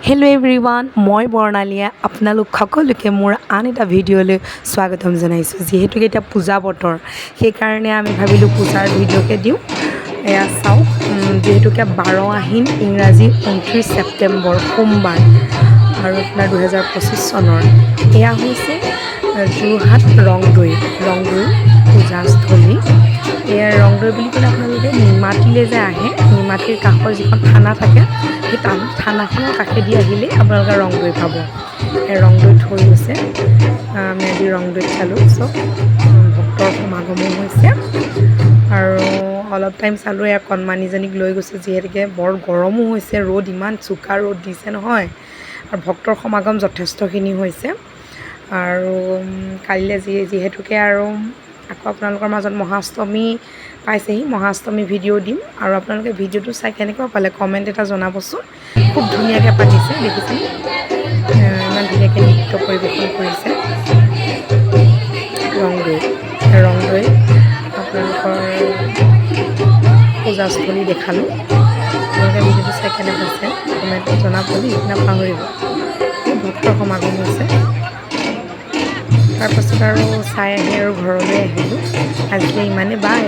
Hello' everyone, মই বৰ্ণালীয়ে আপোনালোক সকলোকে মোৰ আন এটা ভিডিঅ'লৈ স্বাগতম জনাইছোঁ। যিহেতুকে এতিয়া পূজা বতৰ, সেইকাৰণে আমি ভাবিলোঁ পূজাৰ ভিডিঅ'কে দিওঁ। এয়া চাওক, যিহেতুকে 12 আহিন ইংৰাজী 29 ছেপ্টেম্বৰ সোমবাৰ আৰু আপোনাৰ 2025 চনৰ এয়া হৈছে যোৰহাট ৰংদৈ পূজাস্থলী। এয়া ৰংদৈ বুলি ক'লে আপোনালোকে নিমাতীলৈ যে আহে, নিমাতীৰ কাষৰ যিখন থানা থাকে, সেই থানাখনৰ কাষেদি আহিলেই আপোনালোকে ৰংদৈ পাব। এই ৰংদৈত থৈ গৈছে, আমি আজি ৰংদৈত চালোঁ। চব ভক্তৰ সমাগমো হৈছে আৰু অলপ টাইম চালোঁ। এয়া কণমানিজনীক লৈ গৈছোঁ, যিহেতুকে বৰ গৰমো হৈছে, ৰ'দ ইমান চোকা ৰ'দ দিছে নহয়, আৰু ভক্তৰ সমাগম যথেষ্টখিনি হৈছে। আৰু কাইলৈ যিহেতুকে আৰু আকৌ আপোনালোকৰ মাজত মহাষ্টমী পাইছেহি, মহাষ্টমী ভিডিঅ' দিম। আৰু আপোনালোকে ভিডিঅ'টো চাই কেনেকুৱা পালে কমেণ্ট এটা জনাবচোন। খুব ধুনীয়াকৈ পাতিছে, দেখিছে ইমান ধুনীয়াকৈ নৃত্য পৰিৱেশন কৰিছে। ৰংদৈ আপোনালোকৰ পূজাস্থলী দেখালোঁ। আপোনালোকে ভিডিঅ'টো চাই কেনে পাইছে কমেণ্টত জনাব দেই, নাপাহৰিব। ভক্তৰ সমাগম হৈছে। তাৰপাছত আৰু চাই আহি আৰু ঘৰলৈ আহিলোঁ। আজিলৈ ইমানেই, বাই।